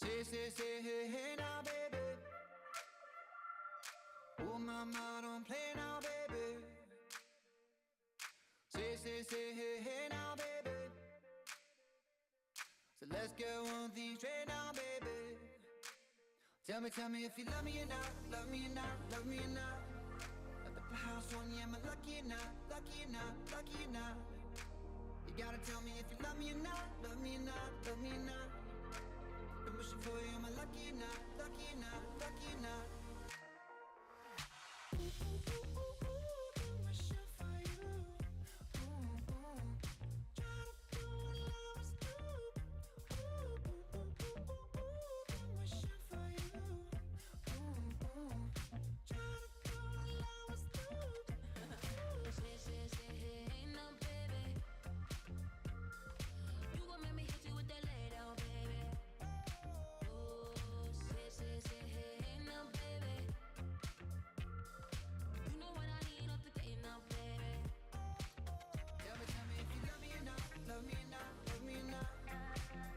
Say, hey, hey now, baby. Oh, mama, don't play now, baby. Say, hey, hey now, baby. So let's get one thing straight now, baby. Tell me if you love me or not, love me or not, love me or not. At the house on you, am I lucky or not, lucky or not, lucky or not? You gotta tell me if you love me or not, love me or not, love me or not. I'm wishing for you, am I lucky or not, lucky or not, lucky or not? I'm wishing for you. Try to do what love is do. I'm wishing for you. Try to do what love is do. Say, hey, no, baby. You gon' make me hit you with that lay down, baby. Oh, say, hey, no, baby. You know what I need off the gate now, baby. Tell me if you love me or not, love me or not, love me or not.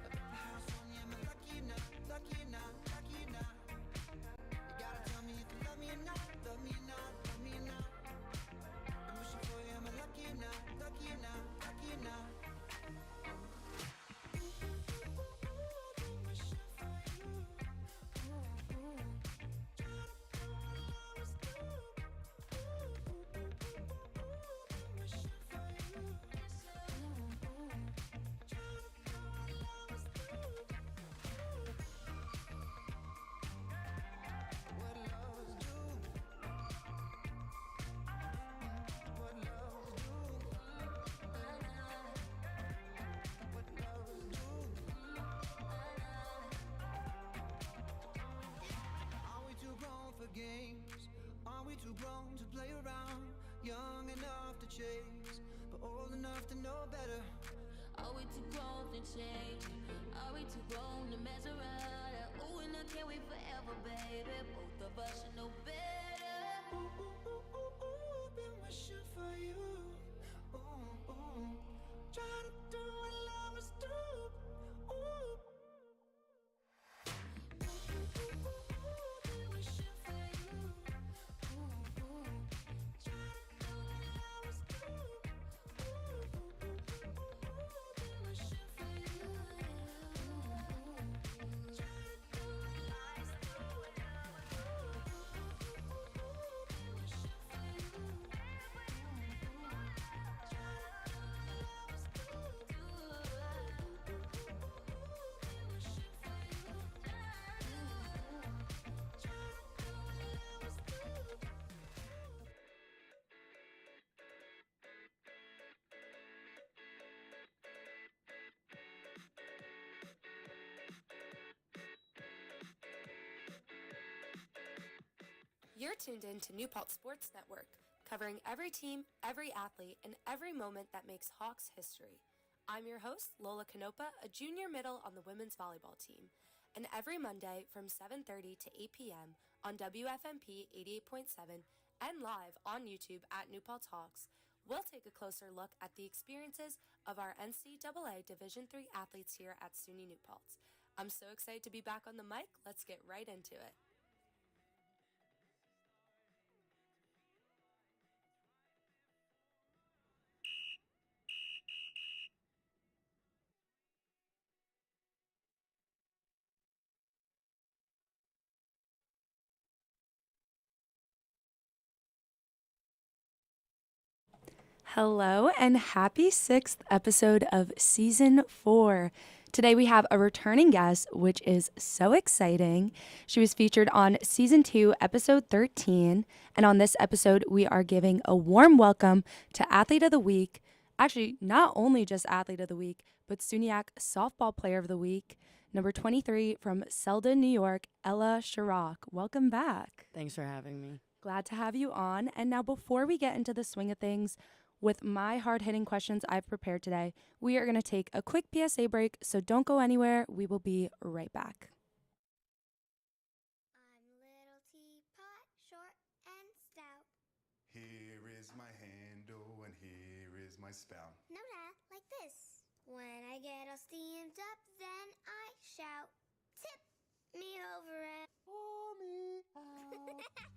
At the house on you, am I lucky or not, lucky or not, lucky or not? You gotta tell me if you love me or not, love me or not, love me or not. I'm wishing for you, am I lucky or not, lucky or not, lucky or not? I'm wishing for you. Try to do what love is do. I'm wishing for you. Try to do what love is do. What loves do. What loves do. What loves do. Are we too grown for games? Are we too grown to play around? Young enough to chase, but old enough to know better. Are we too grown to change? Are we too grown to mess around? Ooh, and I can't wait forever, baby. Both of us should know better. Been wishing for you. Try to do what lovers do. Been wishing for you. Try to do what lovers do. Been wishing for you. Try to do what lovers do. Been wishing for you. You're tuned in to New Paltz Sports Network, covering every team, every athlete, and every moment that makes Hawks history. I'm your host, Lola Canopa, a junior middle on the women's volleyball team. And every Monday from 7:30 to 8 p.m. on WFMP 88.7 and live on YouTube at New Paltz Hawks, we'll take a closer look at the experiences of our NCAA Division III athletes here at SUNY New Paltz. I'm so excited to be back on the mic. Let's get right into it. Hello and happy 6th episode of Season 4. Today we have a returning guest, which is so exciting. She was featured on Season 2, Episode 13. And on this episode, we are giving a warm welcome to Athlete of the Week. Actually, not only just Athlete of the Week, but SUNYAC Softball Player of the Week, number 23 from Selden, New York, Ella Sharrock. Welcome back. Thanks for having me. Glad to have you on. And now before we get into the swing of things, with my hard-hitting questions I've prepared today, we are going to take a quick PSA break, so don't go anywhere. We will be right back. I'm little teapot, short and stout. Here is my handle and here is my spout. No, Dad, like this. When I get all steamed up, then I shout, tip,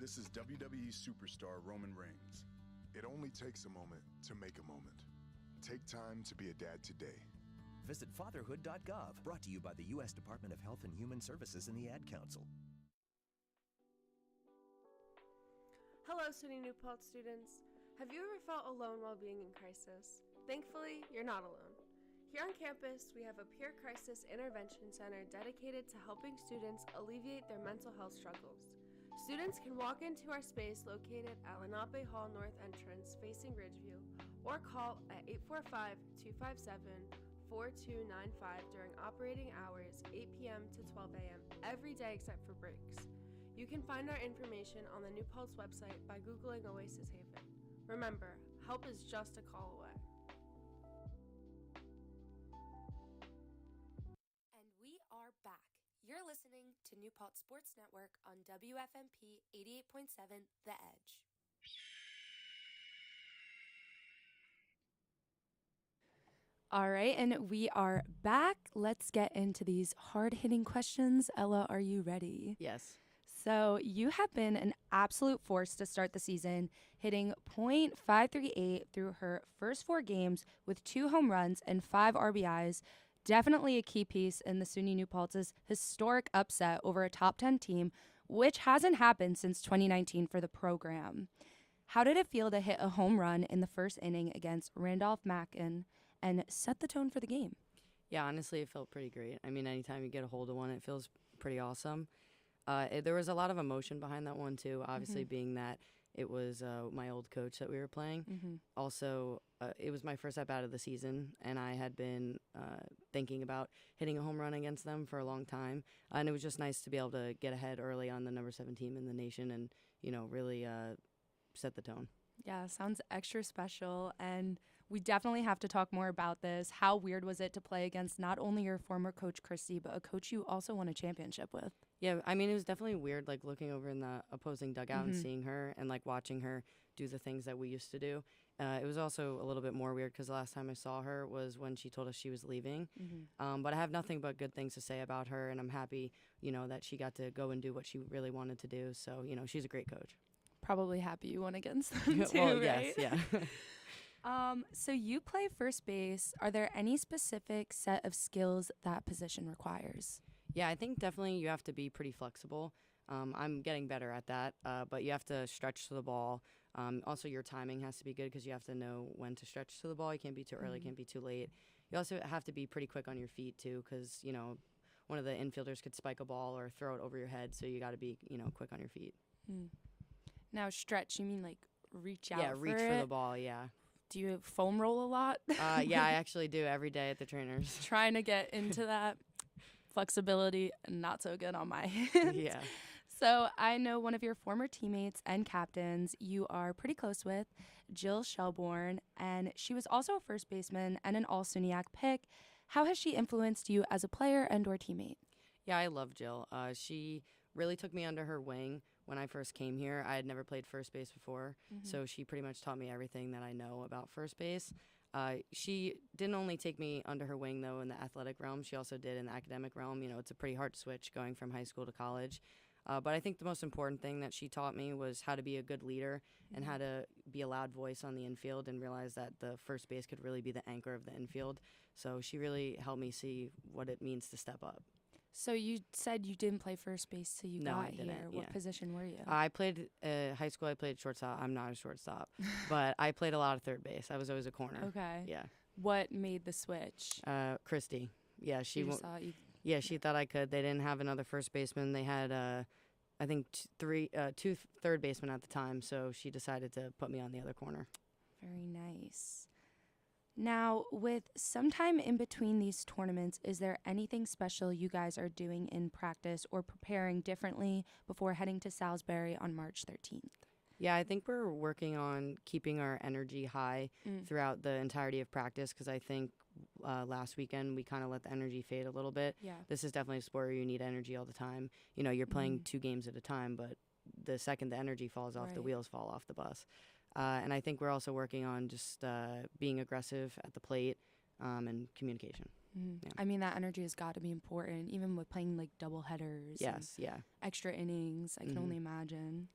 This is WWE superstar Roman Reigns. It only takes a moment to make a moment. Take time to be a dad today. Visit fatherhood.gov, brought to you by the U.S. Department of Health and Human Services and the Ad Council. Hello, SUNY New Paltz students. Have you ever felt alone while being in crisis? Thankfully, you're not alone. Here on campus, we have a peer crisis intervention center dedicated to helping students alleviate their mental health struggles. Students can walk into our space located at Lenape Hall North entrance facing Ridgeview or call at 845-257-4295 during operating hours 8 p.m. to 12 a.m. every day except for breaks. You can find our information on the New Paltz website by Googling Oasis Haven. Remember, help is just a call away. And we are back. You're listening to New Paltz Sports Network on WFMP 88.7 The Edge. All right, and we are back. Let's get into these hard-hitting questions. Ella, are you ready? Yes. So you have been an absolute force to start the season, hitting .538 through her first 4 games with 2 home runs and 5 RBIs. Definitely a key piece in the SUNY New Paltz's historic upset over a top 10 team, which hasn't happened since 2019 for the program. How did it feel to hit a home run in the first inning against Randolph Mackin and set the tone for the game? Yeah, honestly, it felt pretty great. I mean, anytime you get a hold of one, it feels pretty awesome. There was a lot of emotion behind that one, too, obviously being that it was my old coach that we were playing. Also, it was my first at-bat of the season, and I had been thinking about hitting a home run against them for a long time. And it was just nice to be able to get ahead early on the number 7 team in the nation and, you know, really set the tone. Yeah, sounds extra special, and we definitely have to talk more about this. How weird was it to play against not only your former coach, Christy, but a coach you also won a championship with? Yeah, I mean, it was definitely weird, like, looking over in the opposing dugout and seeing her and, like, watching her do the things that we used to do. It was also a little bit more weird because the last time I saw her was when she told us she was leaving. But I have nothing but good things to say about her, and I'm happy, you know, that she got to go and do what she really wanted to do. So, you know, she's a great coach. Probably happy you won against them, too, well, right? yes, yeah. So you play first base. Are there any specific set of skills that position requires? Yeah, I think definitely you have to be pretty flexible. I'm getting better at that, but you have to stretch to the ball. Also, your timing has to be good because you have to know when to stretch to the ball. You can't be too early, can't be too late. You also have to be pretty quick on your feet, too, because, you know, one of the infielders could spike a ball or throw it over your head, so you got to be, you know, quick on your feet. Now, stretch, you mean like reach out Yeah, reach for the ball, yeah. Do you foam roll a lot? Yeah, I actually do every day at the trainers. Trying to get into that flexibility, not so good on my hands. Yeah. So I know one of your former teammates and captains you are pretty close with, Jill Shelbourne, and she was also a first baseman and an all-SUNYAC pick. How has she influenced you as a player and or teammate? Yeah, I love Jill. She really took me under her wing when I first came here. I had never played first base before, so she pretty much taught me everything that I know about first base. She didn't only take me under her wing, though, in the athletic realm. She also did in the academic realm. You know, it's a pretty hard switch going from high school to college. But I think the most important thing that she taught me was how to be a good leader and how to be a loud voice on the infield and realize that the first base could really be the anchor of the infield. So she really helped me see what it means to step up. So you said you didn't play first base till you No, got I didn't, here. What yeah. position were you? I played high school. I played shortstop. I'm not a shortstop, but I played a lot of third base. I was always a corner. Okay. Yeah. What made the switch? Christy. Yeah, she just thought you. Yeah, she thought I could. They didn't have another first baseman. They had, I think, two third basemen at the time, so she decided to put me on the other corner. Very nice. Now, with some time in between these tournaments, is there anything special you guys are doing in practice or preparing differently before heading to Salisbury on March 13th? Yeah, I think we're working on keeping our energy high throughout the entirety of practice because I think last weekend we kind of let the energy fade a little bit. Yeah. This is definitely a sport where you need energy all the time. You know, you're playing 2 games at a time, but the second the energy falls off, the wheels fall off the bus. And I think we're also working on just being aggressive at the plate and communication. Yeah. I mean, that energy has got to be important, even with playing like double headers. Yes, yeah. Extra innings. I can only imagine.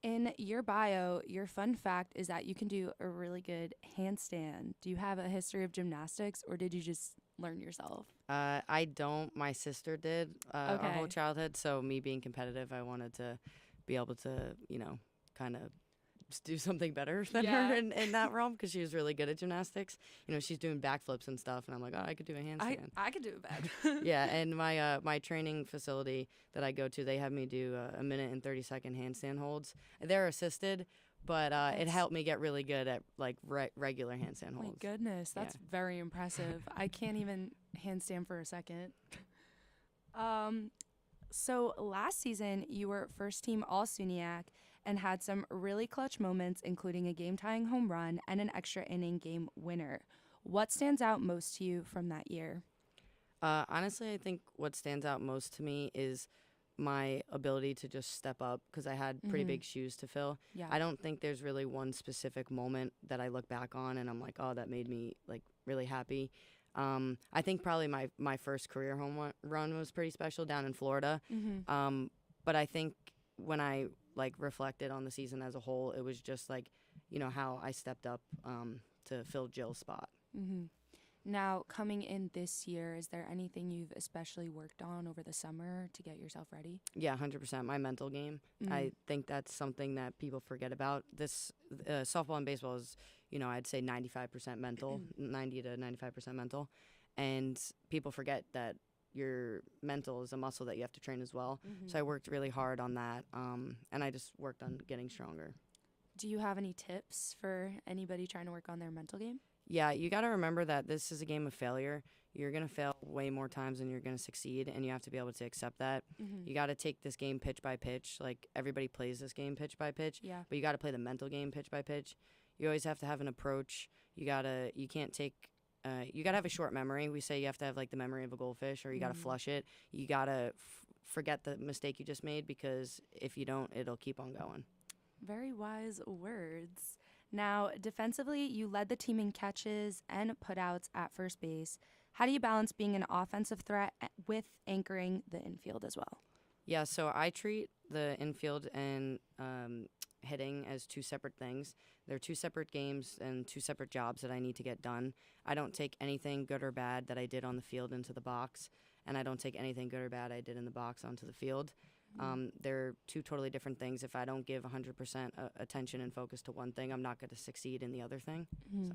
In your bio, your fun fact is that you can do a really good handstand. Do you have a history of gymnastics, or did you just learn yourself? I don't. My sister did our whole Okay. childhood, so me being competitive, I wanted to be able to, kind of do something better than Yeah. her in that realm because she was really good at gymnastics. She's doing backflips and stuff, and I'm like, oh, I could do a handstand. I could do it bad. Yeah, and my training facility that I go to, they have me do a minute and 30-second handstand holds. They're assisted, but it helped me get really good at like regular handstand My holds. goodness, that's very impressive. I can't even handstand for a second. So last season, you were first team All-SUNYAC and had some really clutch moments, including a game-tying home run and an extra inning game winner. What stands out most to you from that year? Honestly, I think what stands out most to me is my ability to just step up because I had pretty big shoes to fill. Yeah. I don't think there's really one specific moment that I look back on and I'm like, oh, that made me like really happy. I think probably my first career home run was pretty special down in Florida. But I think when I like reflected on the season as a whole, it was just like, how I stepped up to fill Jill's spot. Now, coming in this year, is there anything you've especially worked on over the summer to get yourself ready? Yeah, 100%. My mental game. I think that's something that people forget about. This softball and baseball is, I'd say 95% mental, 90 to 95% mental. And people forget that your mental is a muscle that you have to train as well. So I worked really hard on that. And I just worked on getting stronger. Do you have any tips for anybody trying to work on their mental game? Yeah, you got to remember that this is a game of failure. You're going to fail way more times than you're going to succeed, and you have to be able to accept that. You got to take this game pitch by pitch. Like, everybody plays this game pitch by pitch, but you got to play the mental game pitch by pitch. You always have to have an approach. You got to have a short memory. We say you have to have, like, the memory of a goldfish, or you got to flush it. You got to forget the mistake you just made, because if you don't, it'll keep on going. Very wise words. Now, defensively, you led the team in catches and putouts at first base. How do you balance being an offensive threat with anchoring the infield as well? Yeah, so I treat the infield and hitting as two separate things. They're two separate games and two separate jobs that I need to get done. I don't take anything good or bad that I did on the field into the box, and I don't take anything good or bad I did in the box onto the field. They're two totally different things. If I don't give 100% attention and focus to one thing, I'm not going to succeed in the other thing. So.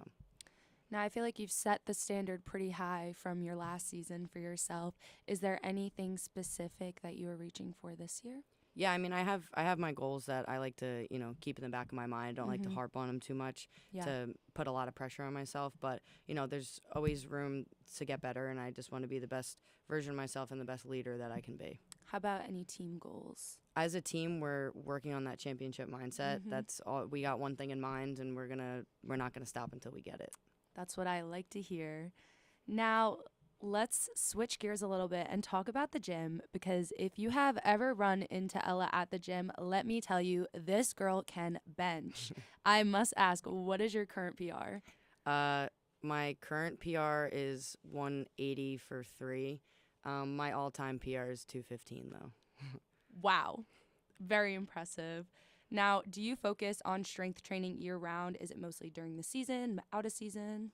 Now, I feel like you've set the standard pretty high from your last season for yourself. Is there anything specific that you are reaching for this year? Yeah, I mean, I have my goals that I like to, keep in the back of my mind. I don't like to harp on them too much to put a lot of pressure on myself. But, there's always room to get better, and I just want to be the best version of myself and the best leader that I can be. How about any team goals? As a team, we're working on that championship mindset. That's all. We got one thing in mind, and we're not gonna stop until we get it. That's what I like to hear. Now, let's switch gears a little bit and talk about the gym, because if you have ever run into Ella at the gym, let me tell you, this girl can bench. I must ask, what is your current PR? My current PR is 180 for 3. My all-time PR is 215, though. Wow. Very impressive. Now, do you focus on strength training year-round? Is it mostly during the season, out of season?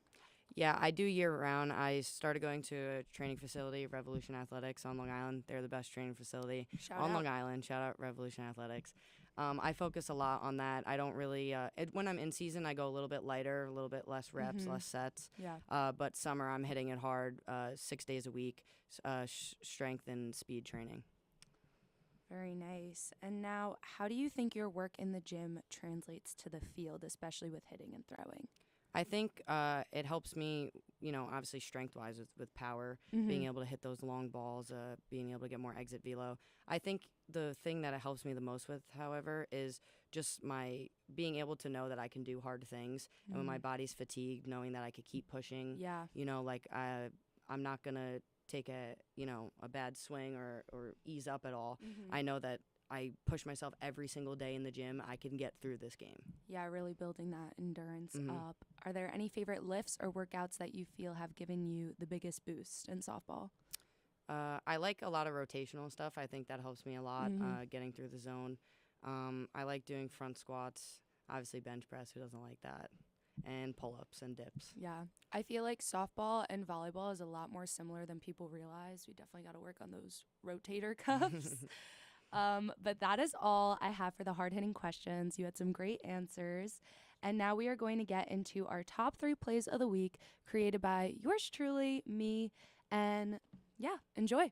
Yeah, I do year-round. I started going to a training facility, Revolution Athletics, on Long Island. They're the best training facility on Long Island. Shout out Revolution Athletics. I focus a lot on that. I don't really when I'm in season, I go a little bit lighter, a little bit less reps, less sets. Yeah. But summer, I'm hitting it hard, 6 days a week, strength and speed training. Very nice. And now, how do you think your work in the gym translates to the field, especially with hitting and throwing? I think it helps me, obviously strength-wise with power, being able to hit those long balls, being able to get more exit velo. I think the thing that it helps me the most with, however, is just my being able to know that I can do hard things. And when my body's fatigued, knowing that I could keep pushing. Yeah. I'm not going to take a bad swing or ease up at all. I know that I push myself every single day in the gym. I can get through this game. Yeah, really building that endurance up. Are there any favorite lifts or workouts that you feel have given you the biggest boost in softball? I like a lot of rotational stuff. I think that helps me a lot, getting through the zone. I like doing front squats, obviously bench press, who doesn't like that, and pull-ups and dips. Yeah. I feel like softball and volleyball is a lot more similar than people realize. We definitely got to work on those rotator cuffs. But that is all I have for the hard-hitting questions. You had some great answers. And now we are going to get into our top 3 plays of the week created by yours truly, me, and yeah, enjoy.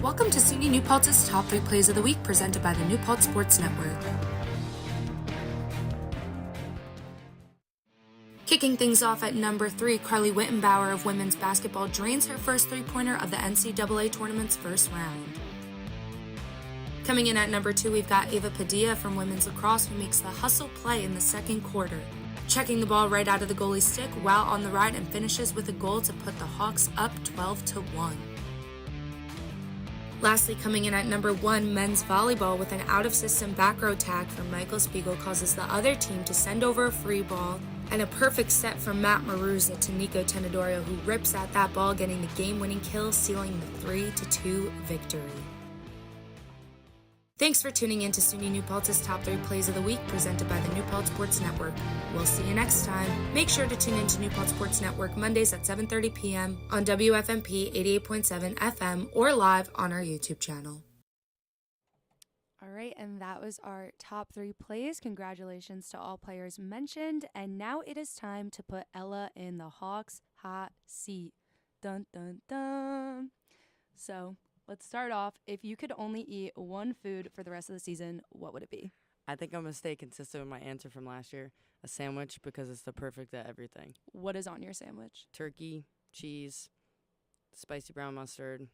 Welcome to SUNY New Paltz's Top 3 Plays of the Week presented by the New Paltz Sports Network. Kicking things off at number 3, Carly Wittenbauer of women's basketball drains her first three-pointer of the NCAA tournament's first round. Coming in at number 2, we've got Ava Padilla from women's lacrosse, who makes the hustle play in the second quarter, checking the ball right out of the goalie's stick while on the ride, and finishes with a goal to put the Hawks up 12-1. Lastly, coming in at number 1, men's volleyball, with an out-of-system back row tag from Michael Spiegel causes the other team to send over a free ball, and a perfect set from Matt Maruza to Nico Tenedorio, who rips at that ball, getting the game-winning kill, sealing the 3-2 victory. Thanks for tuning in to SUNY New Paltz's Top 3 Plays of the Week, presented by the New Paltz Sports Network. We'll see you next time. Make sure to tune in to New Paltz Sports Network Mondays at 7:30 p.m. on WFMP 88.7 FM or live on our YouTube channel. All right, and that was our top 3 plays. Congratulations to all players mentioned. And now it is time to put Ella in the Hawks' hot seat. Dun, dun, dun. So let's start off. If you could only eat one food for the rest of the season, what would it be? I think I'm going to stay consistent with my answer from last year, a sandwich, because it's the perfect at everything. What is on your sandwich? Turkey, cheese, spicy brown mustard,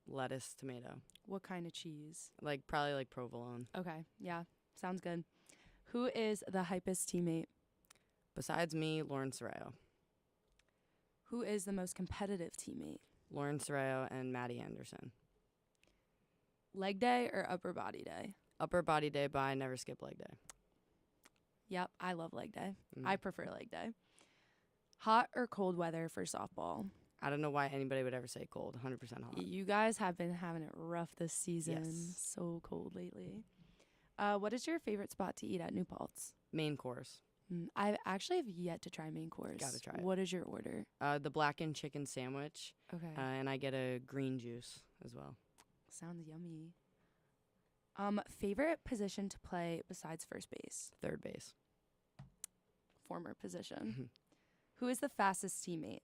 lettuce, tomato. What kind of cheese? Probably like provolone. Okay, yeah, sounds good. Who is the hypest teammate? Besides me, Lauren Sorreo. Who is the most competitive teammate? Lauren Sorreo and Maddie Anderson. Leg day or upper body day? Upper body day, but I never skip leg day. Yep, I love leg day. I prefer leg day. Hot or cold weather for softball? I don't know why anybody would ever say cold. 100% hot. You guys have been having it rough this season. Yes. So cold lately. What is your favorite spot to eat at New Paltz? Main course. I actually have yet to try main course. Gotta try it. What is your order? The blackened chicken sandwich. Okay. And I get a green juice as well. Sounds yummy. Favorite position to play besides first base? Third base. Former position. Who is the fastest teammate?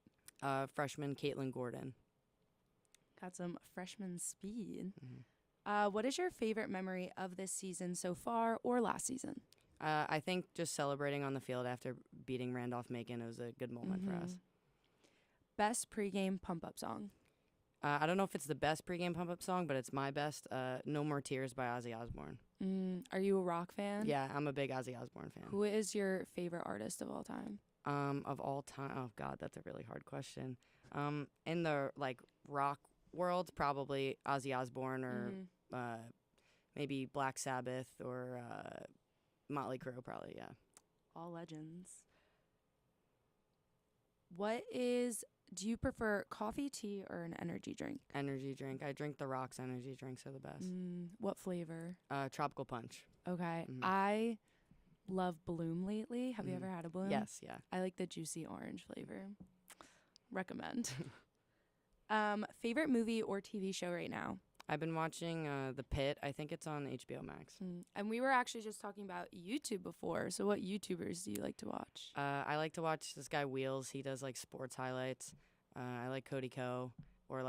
Freshman Caitlin Gordon. Got some freshman speed. What is your favorite memory of this season so far or last season? I think just celebrating on the field after beating Randolph-Macon, it was a good moment for us. Best pregame pump-up song? I don't know if it's the best pregame pump-up song, but it's my best. No More Tears by Ozzy Osbourne. Are you a rock fan? Yeah, I'm a big Ozzy Osbourne fan. Who is your favorite artist of all time? Of all time? Oh, God, that's a really hard question. In the, rock world, probably Ozzy Osbourne or maybe Black Sabbath or Motley Crue, probably, yeah. All legends. Do you prefer coffee, tea, or an energy drink? Energy drink. I drink the Rocks energy drinks are the best. What flavor? Tropical Punch. Okay. I love Bloom lately. Have you ever had a Bloom? Yes, yeah. I like the juicy orange flavor. Recommend. Favorite movie or TV show right now? I've been watching The Pit. I think it's on HBO Max. And we were actually just talking about YouTube before. So what YouTubers do you like to watch? I like to watch this guy Wheels. He does sports highlights. I like Cody Ko or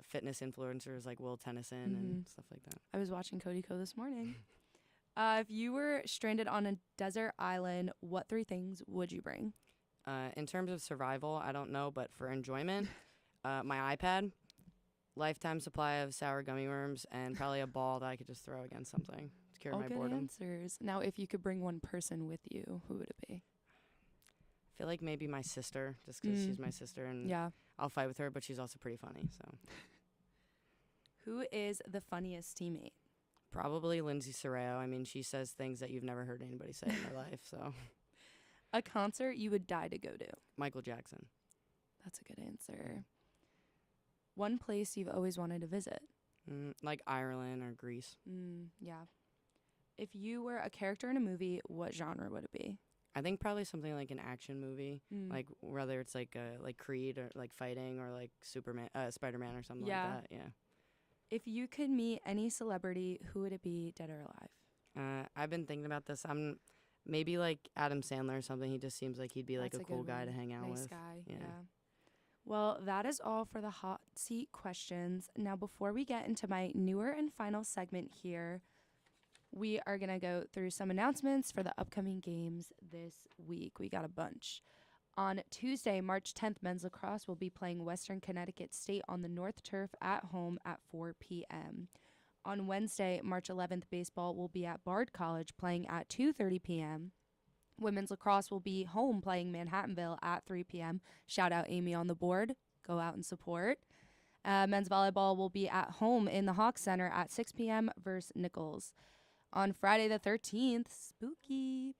fitness influencers like Will Tennyson and stuff like that. I was watching Cody Ko this morning. If you were stranded on a desert island, what 3 things would you bring? In terms of survival, I don't know, but for enjoyment, my iPad, lifetime supply of sour gummy worms, and probably a ball that I could just throw against something to cure my good boredom. Answers. Now, if you could bring one person with you, who would it be? I feel like maybe my sister, just because she's my sister, and I'll fight with her, but she's also pretty funny. So, who is the funniest teammate? Probably Lindsay Sorreo. I mean, she says things that you've never heard anybody say in their life. So, A concert you would die to go to. Michael Jackson. That's a good answer. One place you've always wanted to visit. Like Ireland or Greece. Yeah. If you were a character in a movie, what genre would it be? I think probably something like an action movie, like whether it's like Creed or like fighting or like Spider-Man or something like that. Yeah. If you could meet any celebrity, who would it be, dead or alive? I've been thinking about this. I'm maybe like Adam Sandler or something. He just seems like he'd be like a cool guy to hang out with. Nice guy. Yeah. Well, that is all for the hot seat questions. Now, before we get into my newer and final segment here, we are going to go through some announcements for the upcoming games this week. We got a bunch. On Tuesday, March 10th, men's lacrosse will be playing Western Connecticut State on the North Turf at home at 4 p.m. On Wednesday, March 11th, baseball will be at Bard College playing at 2:30 p.m. Women's lacrosse will be home playing Manhattanville at 3 p.m. Shout out Amy on the board. Go out and support. Men's volleyball will be at home in the Hawks Center at 6 p.m. versus Nichols. On Friday the 13th, spooky,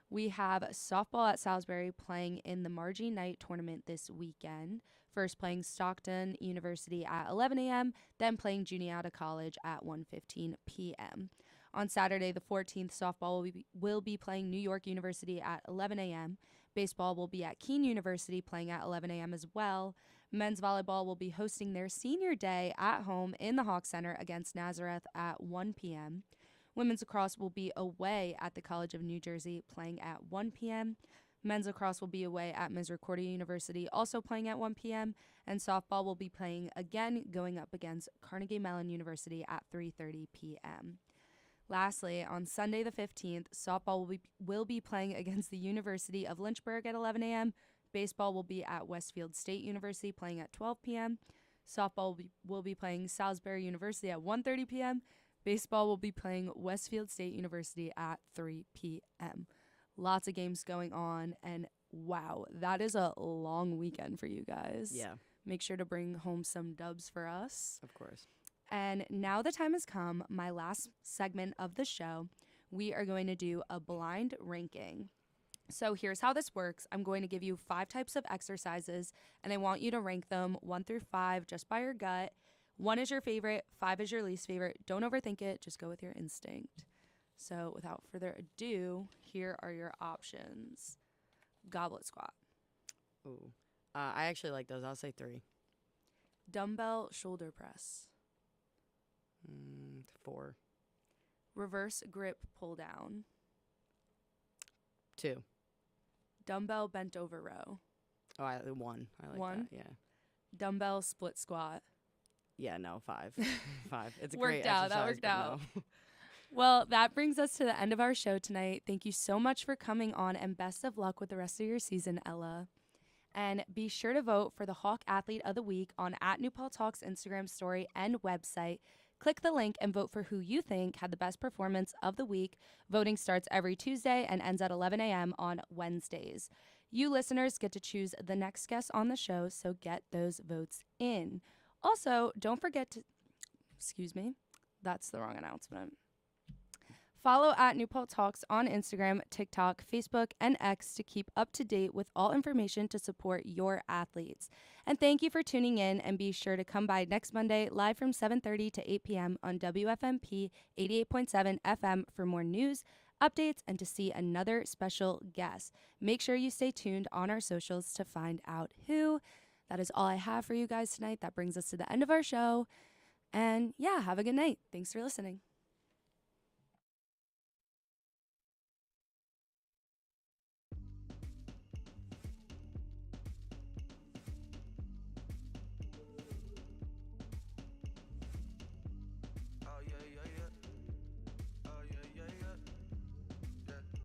we have softball at Salisbury playing in the Margie Night tournament this weekend. First playing Stockton University at 11 a.m., then playing Juniata College at 1:15 p.m. On Saturday the 14th, softball will be playing New York University at 11 a.m. Baseball will be at Keene University playing at 11 a.m. as well. Men's volleyball will be hosting their senior day at home in the Hawk Center against Nazareth at 1 p.m. Women's lacrosse will be away at the College of New Jersey playing at 1 p.m. Men's lacrosse will be away at Misericordia University also playing at 1 p.m. And softball will be playing again going up against Carnegie Mellon University at 3:30 p.m. Lastly, on Sunday the 15th, softball will be playing against the University of Lynchburg at 11 a.m. Baseball will be at Westfield State University playing at 12 p.m. Softball will be playing Salisbury University at 1:30 p.m. Baseball will be playing Westfield State University at 3 p.m. Lots of games going on, and wow, that is a long weekend for you guys. Yeah. Make sure to bring home some dubs for us. Of course. And now the time has come, my last segment of the show. We are going to do a blind ranking. So here's how this works. I'm going to give you 5 types of exercises, and I want you to rank them 1 through 5 just by your gut. 1 is your favorite, 5 is your least favorite. Don't overthink it. Just go with your instinct. So without further ado, here are your options. Goblet squat. Ooh. I actually like those. I'll say 3. Dumbbell shoulder press. 4. Reverse grip pull down. 2. Dumbbell bent over row. 1. I like 1? that. Yeah. Dumbbell split squat. Yeah, no, 5. 5. It's a worked great out. exercise, That worked but out. no. Well, that brings us to the end of our show tonight. Thank you so much for coming on, and best of luck with the rest of your season, Ella. And be sure to vote for the Hawk Athlete of the Week on @NewPalTalk's Instagram story and website. Click the link and vote for who you think had the best performance of the week. Voting starts every Tuesday and ends at 11 a.m. on Wednesdays. You listeners get to choose the next guest on the show, so get those votes in. Also, don't forget to, that's the wrong announcement. Follow @NewPalTalks on Instagram, TikTok, Facebook, and X to keep up to date with all information to support your athletes. And thank you for tuning in, and be sure to come by next Monday live from 7:30 to 8 p.m. on WFMP 88.7 FM for more news, updates, and to see another special guest. Make sure you stay tuned on our socials to find out who. That is all I have for you guys tonight. That brings us to the end of our show. And yeah, have a good night. Thanks for listening.